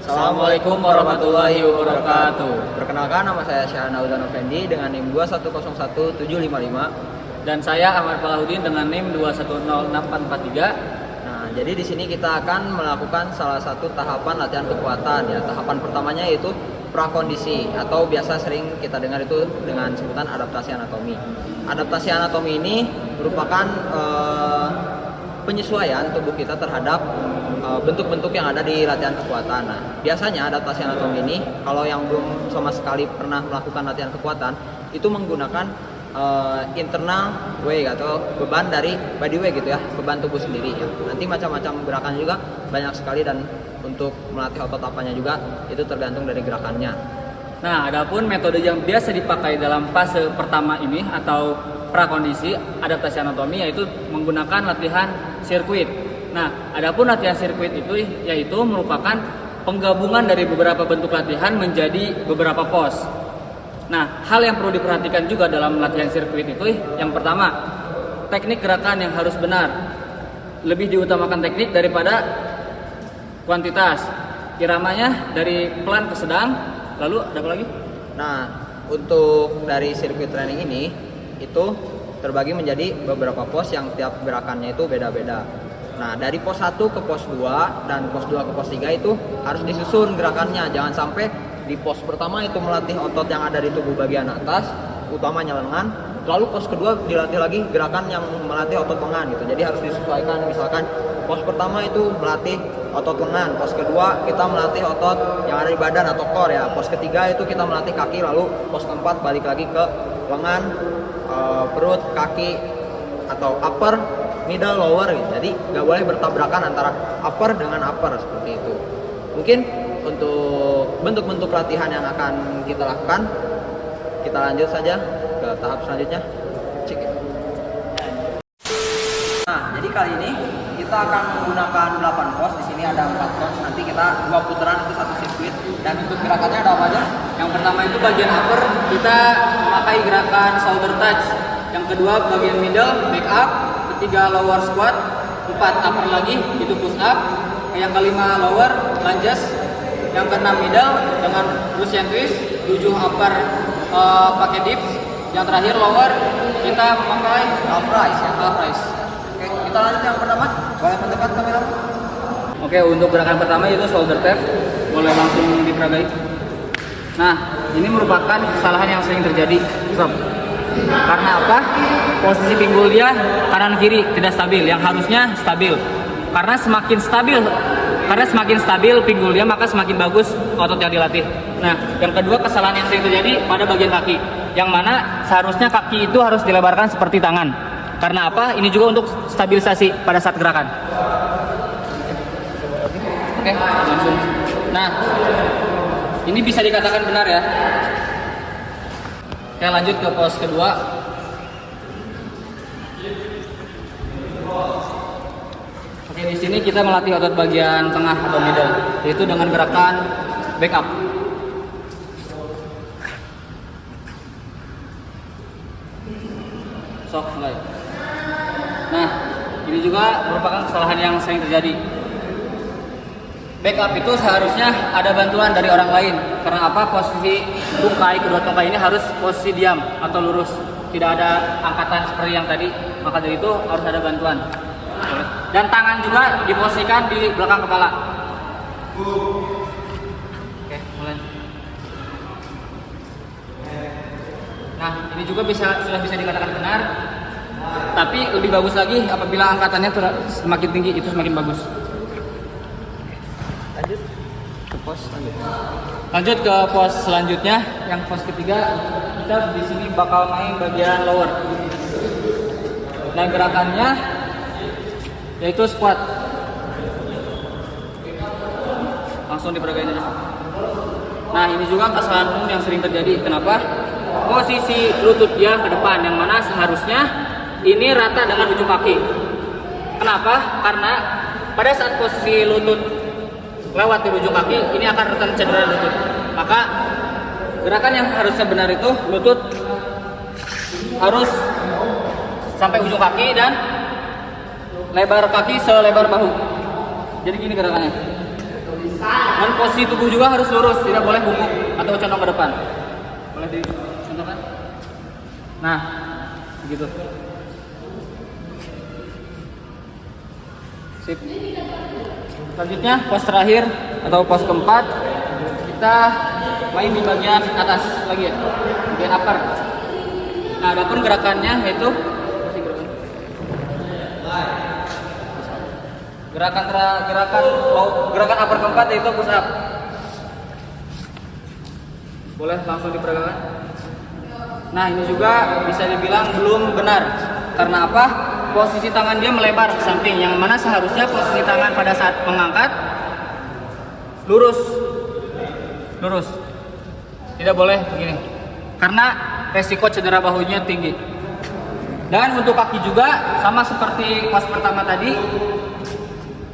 Assalamualaikum warahmatullahi wabarakatuh. Perkenalkan, nama saya Syahana Udan Effendi dengan NIM 2101755. Dan saya Ahmad Falahudin dengan NIM 2106843. Nah, jadi di sini kita akan melakukan salah satu tahapan latihan kekuatan ya. Tahapan pertamanya yaitu prakondisi atau biasa sering kita dengar itu dengan sebutan adaptasi anatomi. Adaptasi anatomi ini merupakan penyesuaian tubuh kita terhadap bentuk-bentuk yang ada di latihan kekuatan. Nah, biasanya adaptasi anatomi ini kalau yang belum sama sekali pernah melakukan latihan kekuatan itu menggunakan internal weight atau beban dari body weight gitu ya, beban tubuh sendiri ya. Nanti macam-macam gerakan juga banyak sekali dan untuk melatih otot apanya juga itu tergantung dari gerakannya. Nah, adapun metode yang biasa dipakai dalam fase pertama ini atau prakondisi adaptasi anatomi yaitu menggunakan latihan sirkuit. Nah, adapun latihan sirkuit itu yaitu merupakan penggabungan dari beberapa bentuk latihan menjadi beberapa pos. Nah, hal yang perlu diperhatikan juga dalam latihan sirkuit itu yang pertama, teknik gerakan yang harus benar. Lebih diutamakan teknik daripada kuantitas. Iramanya dari pelan ke sedang. Lalu ada apa lagi? Nah, untuk dari sirkuit training ini itu terbagi menjadi beberapa pos yang tiap gerakannya itu beda-beda. Nah, dari pos 1 ke pos 2 dan pos 2 ke pos 3 itu harus disusun gerakannya. Jangan sampai di pos pertama itu melatih otot yang ada di tubuh bagian atas, utamanya lengan. Lalu pos kedua dilatih lagi gerakan yang melatih otot lengan gitu. Jadi harus disesuaikan. Misalkan pos pertama itu melatih otot lengan, pos kedua kita melatih otot yang ada di badan atau core ya. Pos ketiga itu kita melatih kaki, lalu pos keempat balik lagi ke lengan, perut, kaki atau upper, middle, lower gitu. Jadi nggak boleh bertabrakan antara upper dengan upper seperti itu. Mungkin untuk bentuk-bentuk latihan yang akan kita lakukan, kita lanjut saja ke tahap selanjutnya. Cek. Nah, jadi kali ini kita akan menggunakan 8 pos. Di sini ada 4 pos. Nanti kita 2 putaran itu satu sirkuit. Dan untuk gerakannya ada apa aja? Yang pertama itu bagian upper, kita memakai gerakan shoulder touch. Yang kedua bagian middle, back up. Ketiga lower squat. 4 upper lagi, itu push up. Yang kelima lower, lunges. Yang keenam middle dengan Russian twist. 7 upper pakai dips. Yang terakhir lower, kita memakai Half rise ya. half rise. Oke, kita lanjut yang pertama. Boleh mendekat kamera? Oke, untuk gerakan pertama itu shoulder tap. Boleh langsung diperagai. Nah, ini merupakan kesalahan yang sering terjadi, sob. Karena apa? Posisi pinggul dia kanan kiri tidak stabil, yang harusnya stabil. Karena semakin stabil pinggul dia, maka semakin bagus otot yang dilatih. Nah, yang kedua kesalahan yang sering terjadi pada bagian kaki, yang mana seharusnya kaki itu harus dilebarkan seperti tangan. Karena apa? Ini juga untuk stabilisasi pada saat gerakan. Oke, langsung. Nah, ini bisa dikatakan benar ya. Oke, lanjut ke pos kedua. Oke, di sini kita melatih otot bagian tengah atau middle, yaitu dengan gerakan back up. Sok mulai. Nah, ini juga merupakan kesalahan yang sering terjadi. Back up itu seharusnya ada bantuan dari orang lain. Karena apa? Posisi tungkai, kedua tungkai ini harus posisi diam atau lurus. Tidak ada angkatan seperti yang tadi. Maka dari itu harus ada bantuan. Dan tangan juga diposisikan di belakang kepala. Oke, mulai. Nah, ini juga sudah bisa dikatakan benar. Tapi lebih bagus lagi apabila angkatannya semakin tinggi, itu semakin bagus. Lanjut ke pos selanjutnya. Lanjut ke pos selanjutnya, yang pos ketiga. Kita di sini bakal main bagian lower. Nah, gerakannya yaitu squat. Langsung diperagain aja. Nah, ini juga kesalahan umum yang sering terjadi. Kenapa? Posisi lutut dia ke depan, yang mana seharusnya ini rata dengan ujung kaki. Kenapa? Karena pada saat posisi lutut lewat di ujung kaki, ini akan rentan cedera lutut. Maka gerakan yang harusnya benar itu lutut harus sampai ujung kaki dan lebar kaki selebar bahu. Jadi gini gerakannya. posisi tubuh juga harus lurus, tidak boleh bungkuk atau condong ke depan. Boleh dicontohkan? Nah, begitu. Sip. Selanjutnya pos terakhir atau pos keempat, kita main di bagian atas lagi ya, bagian upper. Nah, adapun gerakannya yaitu gerakan upper keempat yaitu push up. Boleh langsung diperagakan. Nah, ini juga bisa dibilang belum benar. Karena apa? Posisi tangan dia melebar ke samping, yang mana seharusnya posisi tangan pada saat mengangkat lurus. Tidak boleh begini. Karena resiko cedera bahunya tinggi. Dan untuk kaki juga sama seperti pas pertama tadi,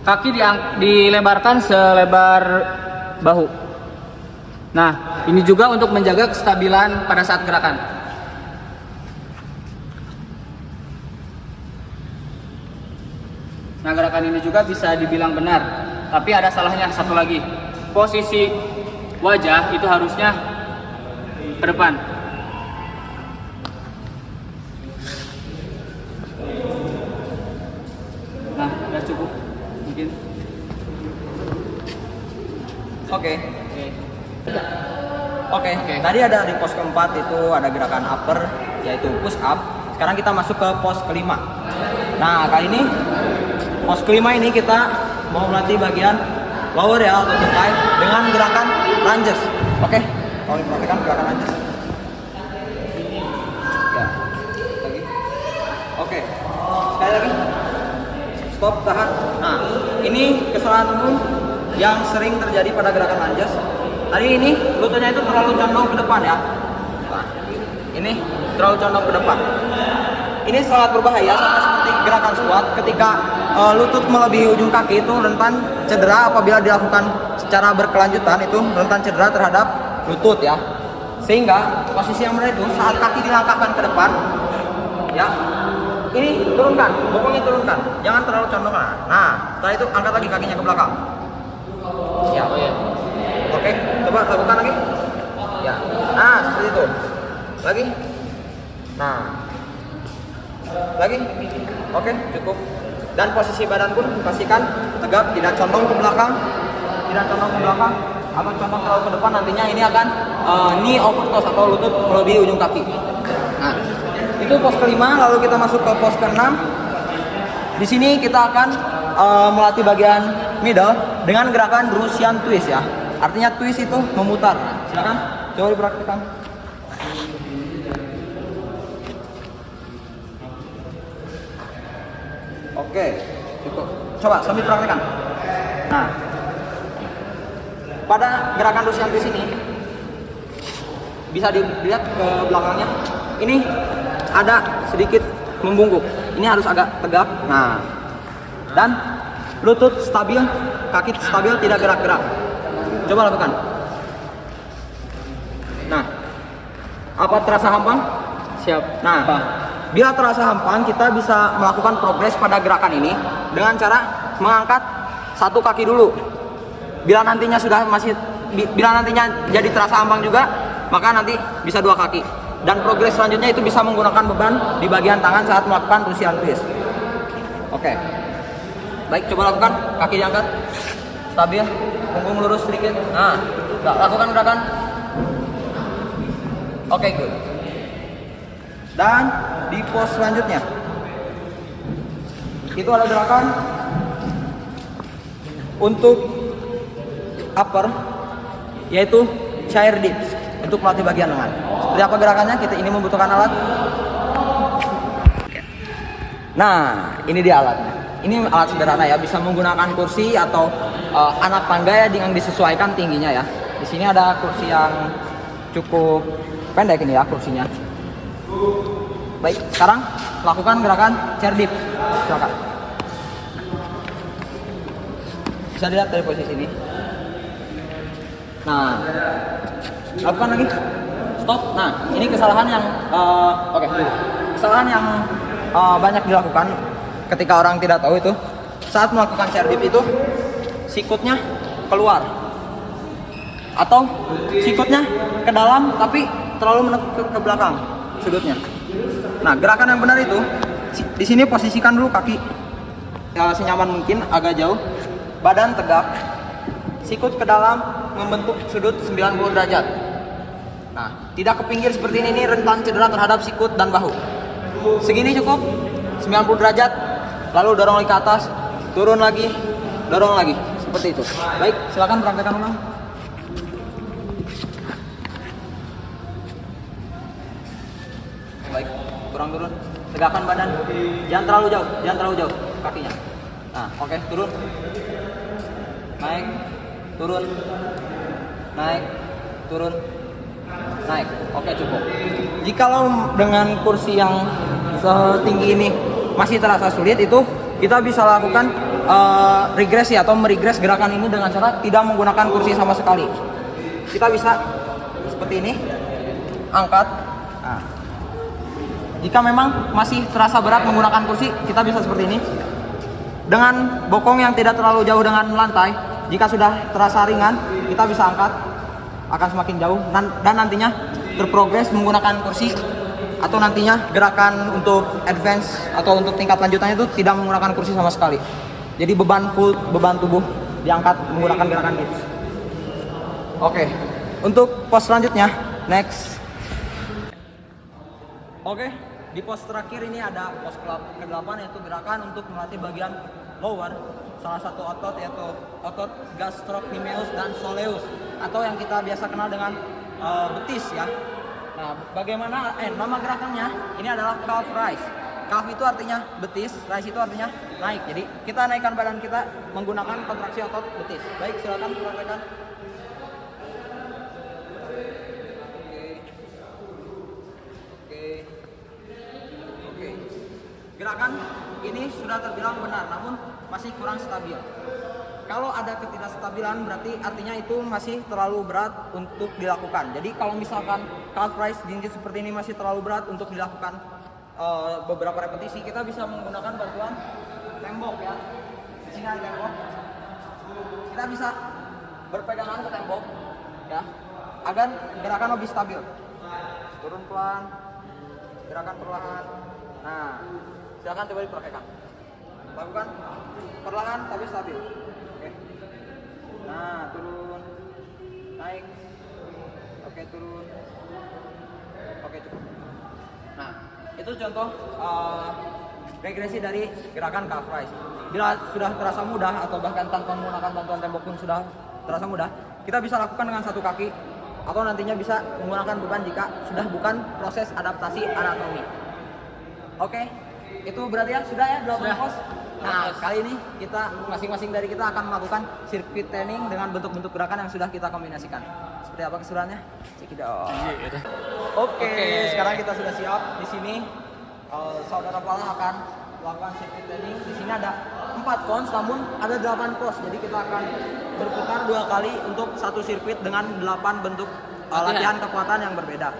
kaki dilebarkan selebar bahu. Nah, ini juga untuk menjaga kestabilan pada saat gerakan. Nah, gerakan ini juga bisa dibilang benar, tapi ada salahnya satu lagi. Posisi wajah itu harusnya ke depan. Nah, udah cukup mungkin. Oke. Tadi ada di pos keempat itu ada gerakan upper yaitu push up. Sekarang kita masuk ke pos kelima. Nah, kali ini pos kelima ini kita mau melatih bagian lower ya atau thigh dengan gerakan lunges. Oke. Kalau diperhatikan gerakan lunges. Ya. Lagi. Oke. Sekali lagi. Stop, tahan. Nah, ini kesalahan umum yang sering terjadi pada gerakan lunges. Tadi ini lututnya itu terlalu condong ke depan ya. Nah, ini terlalu condong ke depan. Ini sangat berbahaya sama seperti gerakan squat ketika lutut melebihi ujung kaki itu rentan cedera apabila dilakukan secara berkelanjutan, itu rentan cedera terhadap lutut ya. Sehingga posisi yang benar itu saat kaki dilangkahkan ke depan ya. Ini turunkan, bokongnya turunkan. Jangan terlalu condong. Nah, setelah itu angkat lagi kakinya ke belakang. Ya. Oke, coba lakukan lagi. Ya. Nah, seperti itu. Lagi. Nah. Lagi. Oke, cukup. Dan posisi badan pun pastikan tegap, tidak condong ke belakang. Tidak condong ke belakang atau condong terlalu ke depan, nantinya ini akan knee over toes atau lutut melebihi ujung kaki. Nah, itu pos kelima, lalu kita masuk ke pos keenam. Di sini kita akan melatih bagian middle dengan gerakan Russian twist ya. Artinya twist itu memutar. Silakan coba dipraktikkan. Oke, cukup. Coba sambil praktikkan. Nah, pada gerakan Russian twist ini bisa dilihat ke belakangnya. Ini ada sedikit membungkuk. Ini harus agak tegap. Nah, dan lutut stabil, kaki stabil, tidak gerak-gerak. Coba lakukan. Nah, apa terasa hampang? Siap. Nah, bila terasa hampang, kita bisa melakukan progres pada gerakan ini dengan cara mengangkat satu kaki dulu. Bila nantinya jadi terasa hampang juga, maka nanti bisa dua kaki. Dan progres selanjutnya itu bisa menggunakan beban di bagian tangan saat melakukan Russian twist. Oke. Baik, coba lakukan. Kaki diangkat. Stabil. Punggung lurus sedikit. Nah, lakukan gerakan. Oke, good. Dan di pos selanjutnya itu ada gerakan untuk upper, yaitu chair dips untuk melatih bagian lengan. Seperti apa gerakannya? Kita ini membutuhkan alat. Nah, ini dia alatnya. Ini alat sederhana ya, bisa menggunakan kursi atau anak tangga ya, yang disesuaikan tingginya ya. Di sini ada kursi yang cukup pendek ini ya kursinya. Baik, sekarang lakukan gerakan chair dip. Silakan. Bisa dilihat dari posisi ini. Nah, lakukan lagi. Stop. Nah, ini kesalahan yang kesalahan yang banyak dilakukan ketika orang tidak tahu itu saat melakukan chair dip itu sikutnya keluar. atau sikutnya ke dalam tapi terlalu menekuk ke belakang sudutnya. Nah, gerakan yang benar itu di sini posisikan dulu kaki senyaman mungkin, agak jauh, badan tegak, sikut ke dalam membentuk sudut 90 derajat. Nah, tidak ke pinggir seperti ini rentan cedera terhadap sikut dan bahu. Segini cukup, 90 derajat, lalu dorong lagi ke atas, turun lagi, dorong lagi, seperti itu. Baik, silakan praktekkan ulang. Baik, kurang turun, tegakkan badan, jangan terlalu jauh kakinya. Nah, oke, turun, naik, turun, naik, turun, naik. Oke, cukup. Jikalau dengan kursi yang setinggi ini masih terasa sulit, itu kita bisa lakukan regresi atau meregres gerakan ini dengan cara tidak menggunakan kursi sama sekali. Kita bisa seperti ini, angkat. Nah, jika memang masih terasa berat menggunakan kursi, kita bisa seperti ini. Dengan bokong yang tidak terlalu jauh dengan lantai, jika sudah terasa ringan, kita bisa angkat, akan semakin jauh, dan nantinya terprogres menggunakan kursi, atau nantinya gerakan untuk advance atau untuk tingkat lanjutannya itu tidak menggunakan kursi sama sekali. Jadi beban tubuh diangkat menggunakan gerakan dips. Oke, untuk pose selanjutnya, next. Oke, di pose terakhir ini ada pose ke-8, yaitu gerakan untuk melatih bagian lower, salah satu otot yaitu otot gastrocnemius dan soleus, atau yang kita biasa kenal dengan betis ya. Nah, bagaimana nama gerakannya? Ini adalah calf rise. Calf itu artinya betis, rise itu artinya naik. Jadi kita naikkan badan kita menggunakan kontraksi otot betis. Baik, silakan praktekkan. Oke. Gerakan ini sudah terbilang benar, namun masih kurang stabil. Kalau ada ketidakstabilan berarti artinya itu masih terlalu berat untuk dilakukan. Jadi kalau misalkan calf rise jinjit seperti ini masih terlalu berat untuk dilakukan beberapa repetisi, kita bisa menggunakan bantuan tembok ya. Di sini ada tembok. Kita bisa berpegangan ke tembok ya, agar gerakan lebih stabil. Turun pelan, gerakan perlahan. Nah, silakan coba dipraktekkan. Lakukan perlahan tapi stabil. Oke. Nah, turun, naik. Oke, turun. Oke, cukup. Nah, itu contoh regresi dari gerakan calf rise. Bila sudah terasa mudah atau bahkan tanpa menggunakan bantuan tembok pun sudah terasa mudah, kita bisa lakukan dengan satu kaki atau nantinya bisa menggunakan beban jika sudah bukan proses adaptasi anatomi. Oke, itu berarti ya sudah ya 8 pose. Nah, kali ini kita masing-masing dari kita akan melakukan sirkuit training dengan bentuk-bentuk gerakan yang sudah kita kombinasikan. Seperti apa keseruannya? Cekidot. Oke, sekarang kita sudah siap. Di sini saudara Pala akan melakukan sirkuit training. Di sini ada 4 cons, namun ada 8 pose. Jadi kita akan berputar 2 kali untuk satu sirkuit dengan 8 bentuk latihan kekuatan yang berbeda.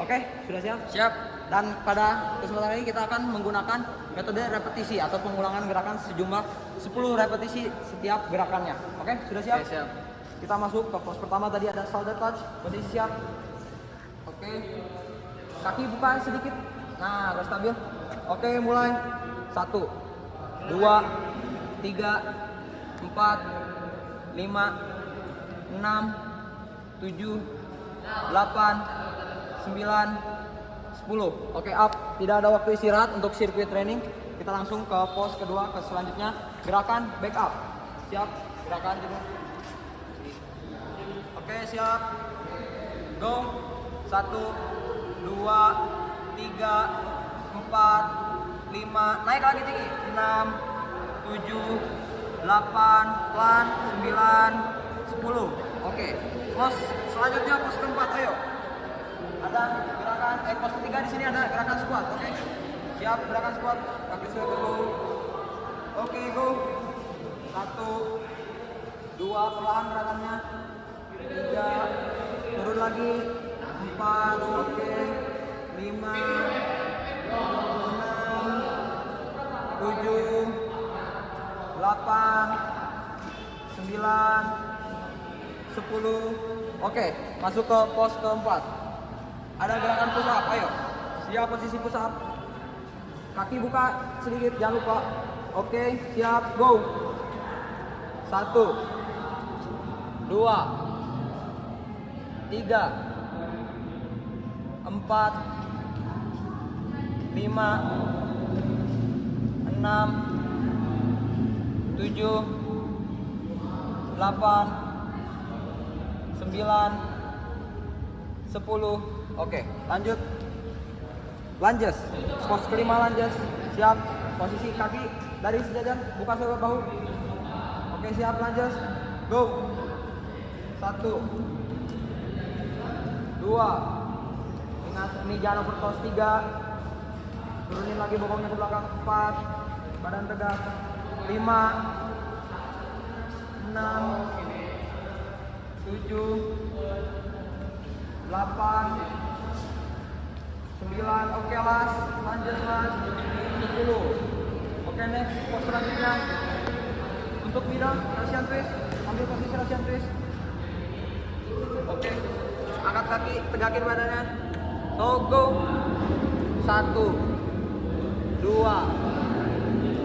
Oke, sudah siap? Siap. Dan pada kesempatan ini kita akan menggunakan metode repetisi atau pengulangan gerakan sejumlah 10 repetisi setiap gerakannya. Oke, sudah siap? Oke, siap. Kita masuk ke pose pertama, tadi ada shoulder touch, posisi siap. Oke, kaki buka sedikit. Nah, agak stabil. Oke, mulai. 1, 2, 3, 4, 5, 6, 7, 8, 9, 10. Oke, up. Tidak ada waktu istirahat untuk sirkuit training. Kita langsung ke pose kedua, ke selanjutnya. Gerakan back up. Siap? Gerakan juga. Oke, siap. Go. 1, 2, 3, 4, 5. Naik lagi tinggi. 6, 7, 8, pelan, 9, 10. Oke. Pose selanjutnya pose keempat, ayo. Ada gerakan pose ketiga, di sini ada gerakan squat. Oke. Siap, gerakan squat. Kaki sudah dulu. Oke, go. 1, 2, perlahan gerakannya. 3, turun lagi. 4, oke. 5, 6, 7, 8, 9, 10. 10. Oke, masuk ke pos keempat. Ada gerakan push up, ayo. Siap posisi push up. Kaki buka sedikit, jangan lupa. Oke, siap, go. 1, 2, 3, 4, 5, 6, 7, 8, 9, 10. Oke, lanjut. Lunges. Pos kelima lunges. Siap. Posisi kaki dari sejajar, buka sebelah bahu. Oke, siap, lunges. Go. 1, 2. Ingat ini jangan overtoss. 3. Turunin lagi bokongnya ke belakang. 4. Badan tegak. 5, 6, 7, 8, 9. Oke, las. Lanjut, las. 10. Oke, next. Pos selanjutnya. Untuk middle, Russian twist. Ambil posisi Russian twist. Oke. Angkat kaki, tegakin badannya. So, go. 1, 2,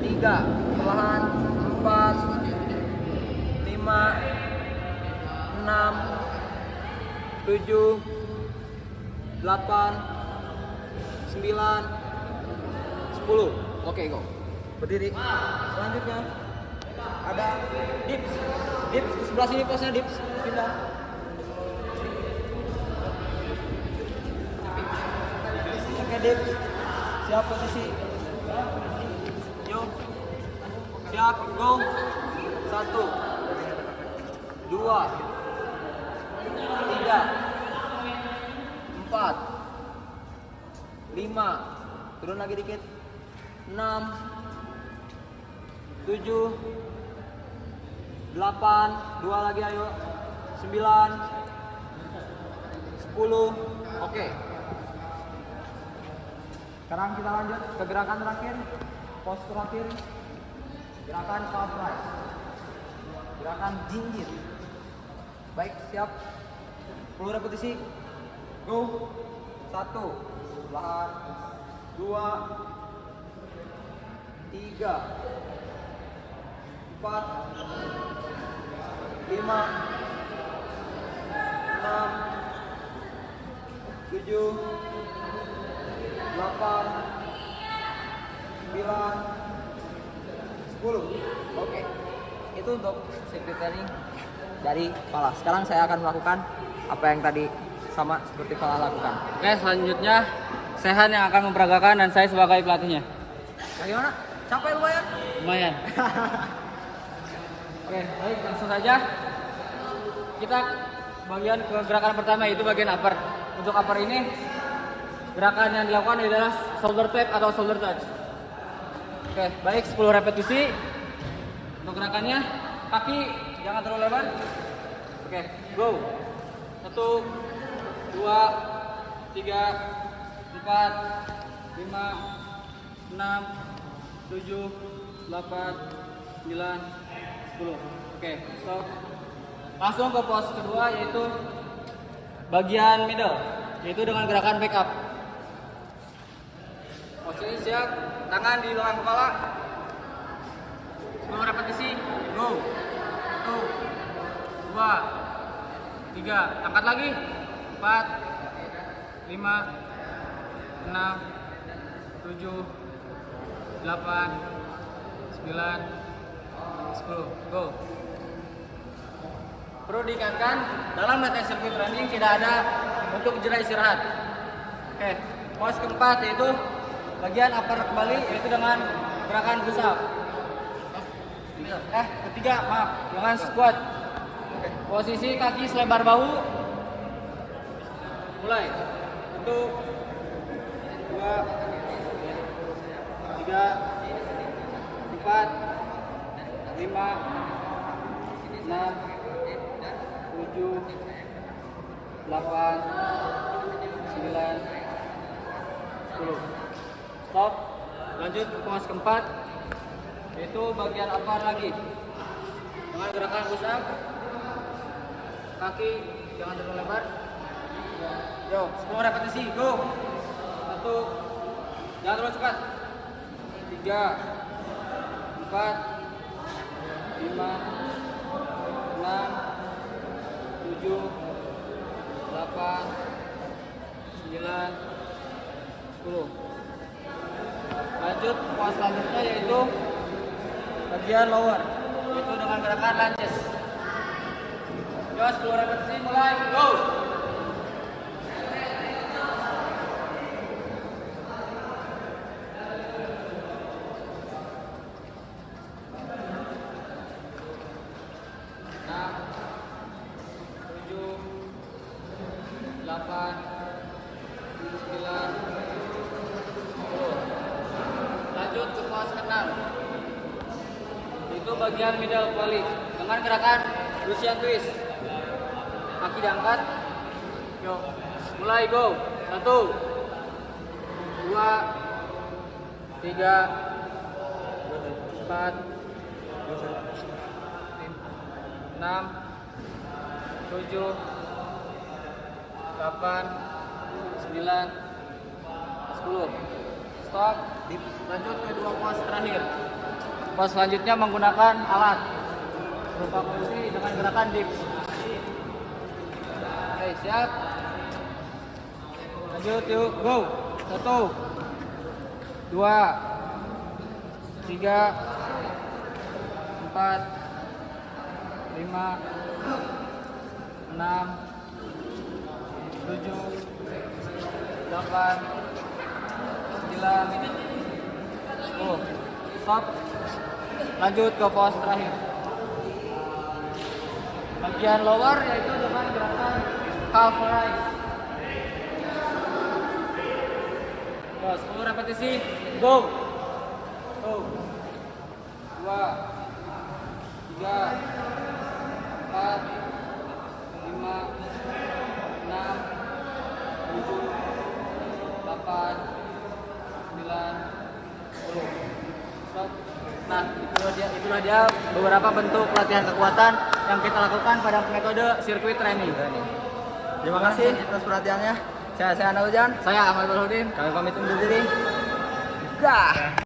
3. Perlahan. 4, 5, 6, 7, 8, 9, 10. Oke, go. Berdiri. Selanjutnya ada dips. Dips sebelah sini posnya dips. Pindah. Oke, dips. Siap posisi. Yo. Siap, go. 1, 2, 3, 4, 5. Turun lagi dikit. 6, 7, 8, 2 lagi ayo. 9, 10. Oke. Sekarang kita lanjut ke gerakan terakhir. Pos terakhir. Gerakan calf rise. Gerakan jinjit. Baik, siap. 10 repetisi. Go. 1. Perlahan. 2, 3, 4, 5, 6, 7, 8, 9, 10. Oke. Itu untuk circuit training dari Fala. Sekarang saya akan melakukan apa yang tadi sama seperti Fala lakukan. Oke, selanjutnya Sehan yang akan memperagakan dan saya sebagai pelatihnya. Bagaimana? Capek lumayan? Lumayan. Oke, baik, langsung saja. Kita bagian ke gerakan pertama, yaitu bagian upper. Untuk upper ini, gerakan yang dilakukan adalah shoulder tap atau shoulder touch. Oke, baik, 10 repetisi. Untuk gerakannya, kaki jangan terlalu lebar. Oke, go. 1, 2, 3, 4, 5, 6, 7, 8, 9, 10. Oke, stop. Langsung ke pos kedua, yaitu bagian middle, yaitu dengan gerakan back up. Posisi siap, tangan di belakang kepala. 10 repetisi, go. 1, 2, 3, angkat lagi. 4, 5, 6, 7, 8, 9, 10. Go. Perlu diingatkan, dalam latihan circuit training tidak ada untuk jeda istirahat. Oke, pos keempat yaitu bagian upper kembali, yaitu dengan gerakan push up. Ketiga, maaf, dengan squat. Posisi kaki selebar bahu. Mulai. 1, 2, 3, 4, 5, 6, 7, 8, 9, 10. Stop. Lanjut ke pos keempat, yaitu bagian upper lagi dengan gerakan push up. kaki jangan terlalu lebar. Yo, 10 repetisi, go. 1, jangan terlalu cepat. 3, 4, 5, 6, 7, 8, 9, 10. Lanjut pos selanjutnya yaitu bagian lower, yaitu dengan gerakan lunges. Yo, 10 repetisi mulai, go. Lanjut ke pos ke-6, itu bagian middle volley dengan gerakan Russian twist. Kaki diangkat. Yuk, mulai, go. 1, 2, 3, 4, 6, 7, 8, 9, 10. Stop. Lanjut ke 2 pos terakhir. Pos selanjutnya menggunakan alat berupa kursi dengan gerakan dips. Oke, siap. Lanjut, yuk, go. 1, 2, 3, 4, 5, 6, 7, 8, 9, 10. Stop. Lanjut ke pos terakhir. Bagian lower yaitu dengan gerakan calf rise. 10 repetisi. Go. 1, 2, 3, 4, 5, 6, 7, 8, 9, 10. Stop. Nah, itulah dia beberapa bentuk latihan kekuatan yang kita lakukan pada metode sirkuit training. Terima kasih atas perhatiannya. Saya Anda Ujan. Saya Ahmad Balhudin. Kami pamit undur diri. Gah.